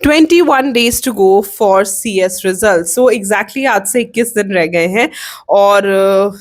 21 days to go for CS result. So exactly आज से 21 दिन रह गए हैं और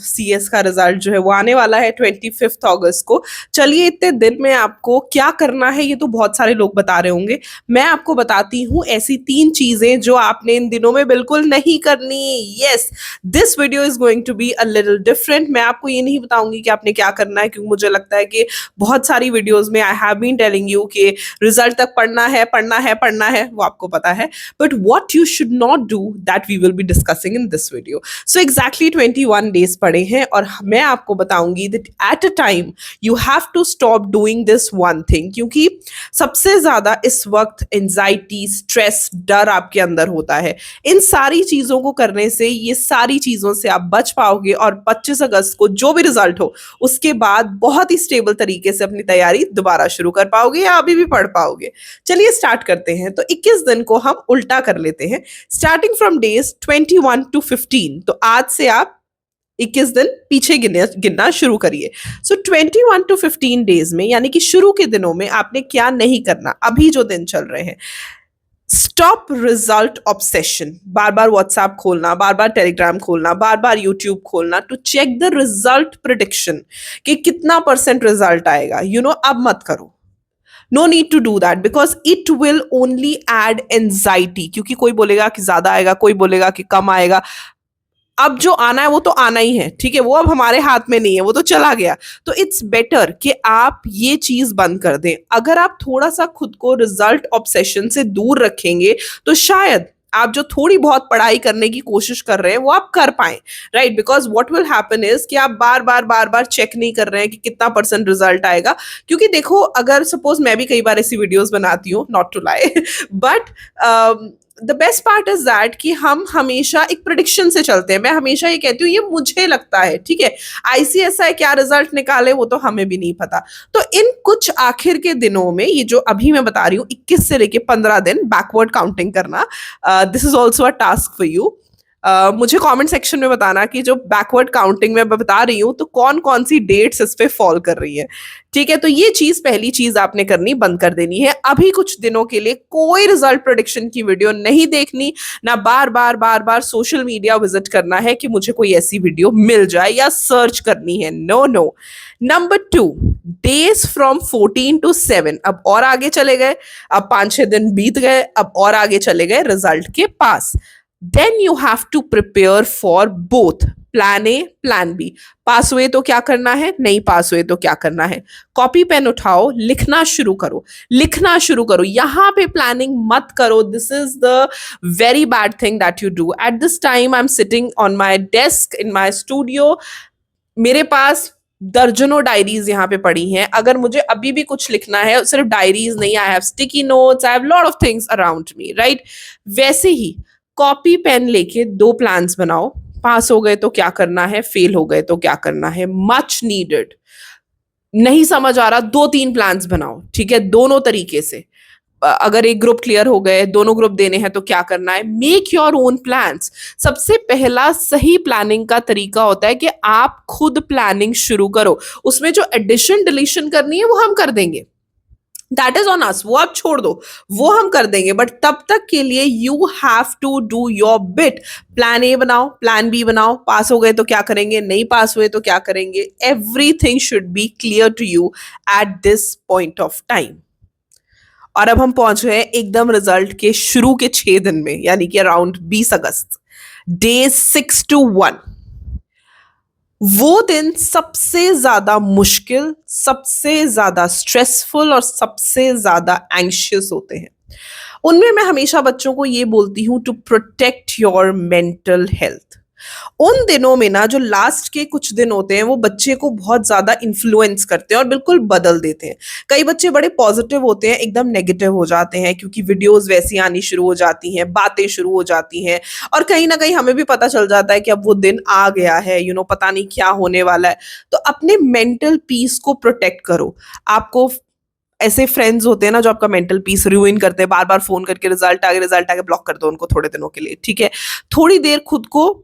CS का रिजल्ट जो है वो आने वाला है 25 अगस्त को। चलिए, इतने दिन में आपको क्या करना है ये तो बहुत सारे लोग बता रहे होंगे। मैं आपको बताती हूँ ऐसी 3 चीजें जो आपने इन दिनों में बिल्कुल नहीं करनी। Yes, this video is going to be a little different. मैं आपको ये नहीं बताऊंगी कि आपने क्या करना है, क्योंकि मुझे लगता है कि बहुत सारी वीडियोज में I have been telling you कि रिजल्ट तक पढ़ना है पढ़ना है पढ़ना है, वो आपको पता है। But what you should not do that we will be discussing in this video. So exactly 21 days पड़े हैं और मैं आपको बताऊंगी that at a time you have to stop doing this one thing, क्योंकि सबसे ज्यादा इस वक्त एंजाइटी, स्ट्रेस, डर आपके अंदर होता है। इन सारी चीजों को करने से, ये सारी चीजों से आप बच पाओगे और 25 अगस्त को जो भी रिजल्ट हो उसके बाद बहुत ही स्टेबल तरीके से अपनी तैयारी दोबारा शुरू कर पाओगे या अभी भी पढ़ पाओगे। चलिए स्टार्ट करते हैं। तो 21 दिन को हम उल्टा कर लेते हैं, स्टार्टिंग फ्रॉम डेज 21 to 15। तो आज से आप 21 दिन पीछे गिनना शुरू करिए। सो 21 to 15 डेज में, यानी कि शुरू के दिनों में आपने क्या नहीं करना, अभी जो दिन चल रहे हैं। Stop result obsession. बार बार व्हाट्सएप खोलना, बार बार टेलीग्राम खोलना, बार बार यूट्यूब खोलना to check the result prediction कि कितना % रिजल्ट आएगा, अब मत करो। No need to do that because it will only add anxiety. क्योंकि कोई बोलेगा कि ज्यादा आएगा, कोई बोलेगा कि कम आएगा। अब जो आना है वो तो आना ही है, ठीक है, वो अब हमारे हाथ में नहीं है, वो तो चला गया। तो इट्स बेटर कि आप ये चीज बंद कर दें। अगर आप थोड़ा सा खुद को रिजल्ट ऑब्सेशन से दूर रखेंगे तो शायद आप जो थोड़ी बहुत पढ़ाई करने की कोशिश कर रहे हैं वो आप कर पाए, right. Because what will happen is कि आप बार बार चेक नहीं कर रहे हैं कि कितना % रिजल्ट आएगा। क्योंकि देखो, अगर सपोज मैं भी कई बार ऐसी वीडियोस बनाती हूँ, not to lie, but the best part is that कि हम हमेशा एक प्रिडिक्शन से चलते हैं। मैं हमेशा ये कहती हूँ ये मुझे लगता है, ठीक है। ICSI क्या रिजल्ट निकाले वो तो हमें भी नहीं पता। तो इन कुछ आखिर के दिनों में, ये जो अभी मैं बता रही हूँ 21 से लेके 15 दिन बैकवर्ड काउंटिंग करना, this is also a task for you. मुझे कमेंट सेक्शन में बताना कि जो बैकवर्ड काउंटिंग में मैं बता रही हूँ तो कौन कौन सी डेट्स इस पे फॉल कर रही है, ठीक है। तो ये चीज, पहली चीज आपने करनी बंद कर देनी है। अभी कुछ दिनों के लिए कोई रिजल्ट प्रेडिक्शन की वीडियो नहीं देखनी, ना बार बार सोशल मीडिया विजिट करना है कि मुझे कोई ऐसी वीडियो मिल जाए या सर्च करनी है। No no. Number 2, days from 14 to 7। अब और आगे चले गए, अब 5-6 दिन बीत गए, अब और आगे चले गए रिजल्ट के पास। Then you have to prepare for both plan A plan B. पास हुए तो क्या करना है, नहीं पास हुए तो क्या करना है। कॉपी पेन उठाओ, लिखना शुरू करो, लिखना शुरू करो। यहां पे प्लानिंग मत करो। This is the very bad thing that you do. At this time I am sitting on my desk in my studio. मेरे पास दर्जनों डायरीज यहाँ पे पड़ी हैं। अगर मुझे अभी भी कुछ लिखना है, सिर्फ डायरीज नहीं, I have sticky notes, I have lot of things around me, right. वैसे ही कॉपी पेन लेके 2 प्लान्स बनाओ। पास हो गए तो क्या करना है, फेल हो गए तो क्या करना है। Much needed. नहीं समझ आ रहा, 2-3 प्लान्स बनाओ, ठीक है, दोनों तरीके से। अगर एक ग्रुप क्लियर हो गए, दोनों ग्रुप देने हैं तो क्या करना है। Make your own plans. सबसे पहला सही प्लानिंग का तरीका होता है कि आप खुद प्लानिंग शुरू करो। उसमें जो एडिशन डिलीशन करनी है वो हम कर देंगे, दैट इज ऑन अस, वो आप छोड़ दो, वो हम कर देंगे। बट तब तक के लिए you have to do your bit. Plan A बनाओ, प्लान बी बनाओ। पास हो गए तो क्या करेंगे, नहीं पास हुए तो क्या करेंगे। Everything should be clear to you at this point of time. और अब हम पहुंच गए एकदम रिजल्ट के शुरू के 6 दिन में, यानी कि अराउंड 20 अगस्त, डे 6 to 1। वो दिन सबसे ज्यादा मुश्किल, सबसे ज्यादा स्ट्रेसफुल और सबसे ज्यादा एंग्शियस होते हैं। उनमें मैं हमेशा बच्चों को ये बोलती हूँ to protect your mental health. उन दिनों में ना, जो लास्ट के कुछ दिन होते हैं, वो बच्चे को बहुत ज्यादा इन्फ्लुएंस करते हैं और बिल्कुल बदल देते हैं। कई बच्चे बड़े पॉजिटिव होते हैं, एकदम नेगेटिव हो जाते हैं, क्योंकि वीडियोस वैसी आनी शुरू हो जाती हैं, बातें शुरू हो जाती हैं, और कहीं ना कहीं हमें भी पता चल जाता है कि अब वो दिन आ गया है, पता नहीं क्या होने वाला है। तो अपने मेंटल पीस को प्रोटेक्ट करो। आपको ऐसे फ्रेंड्स होते हैं ना जो आपका मेंटल पीस रूइन करते हैं, बार बार फोन करके रिजल्ट आ गया ब्लॉक कर दो उनको थोड़े दिनों के लिए, ठीक है। थोड़ी देर खुद को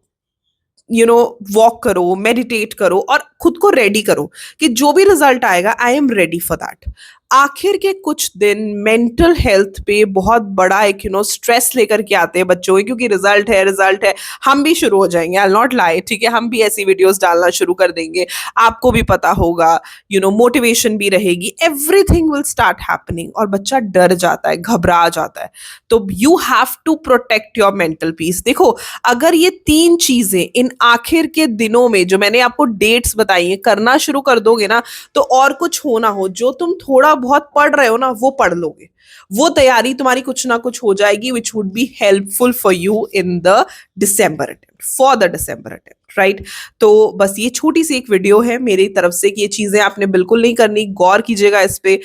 वॉक करो, मेडिटेट करो और खुद को रेडी करो कि जो भी रिजल्ट आएगा, I am ready for that. आखिर के कुछ दिन मेंटल हेल्थ पे बहुत बड़ा एक स्ट्रेस लेकर के आते हैं बच्चों के, क्योंकि रिजल्ट है। हम भी शुरू हो जाएंगे, आई नॉट लाई, ठीक है, हम भी ऐसी वीडियोस डालना शुरू कर देंगे। आपको भी पता होगा, मोटिवेशन भी रहेगी, एवरीथिंग विल स्टार्ट हैपनिंग, और बच्चा डर जाता है, घबरा जाता है। तो you have to protect your mental peace. देखो, अगर ये 3 चीजें इन आखिर के दिनों में जो मैंने आपको डेट्स बताई है करना शुरू कर दोगे ना, तो और कुछ हो ना हो, जो तुम थोड़ा बहुत पढ़ रहे हो ना वो पढ़ लोगे, वो तैयारी तुम्हारी कुछ ना कुछ हो जाएगी, which would be helpful for you in the December attempt, for the December attempt, right. तो बस ये छोटी सी एक वीडियो है मेरी तरफ से कि ये चीजें आपने बिल्कुल नहीं करनी, गौर कीजिएगा इस पे।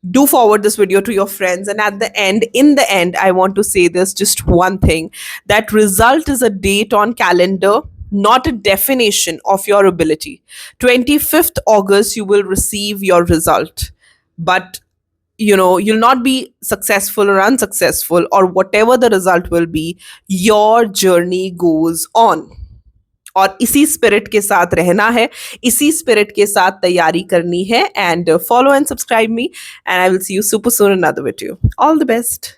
Do forward this video to your friends, and at the end, in the end, I want to say this just one thing, that result is a date on calendar, not a definition of your ability. 25th August you will receive your result, but you'll not be successful or unsuccessful, or whatever the result will be, your journey goes on. और इसी spirit के साथ रहना है, इसी spirit के साथ तैयारी करनी है। And follow and subscribe me, and I will see you super soon in another video. All the best.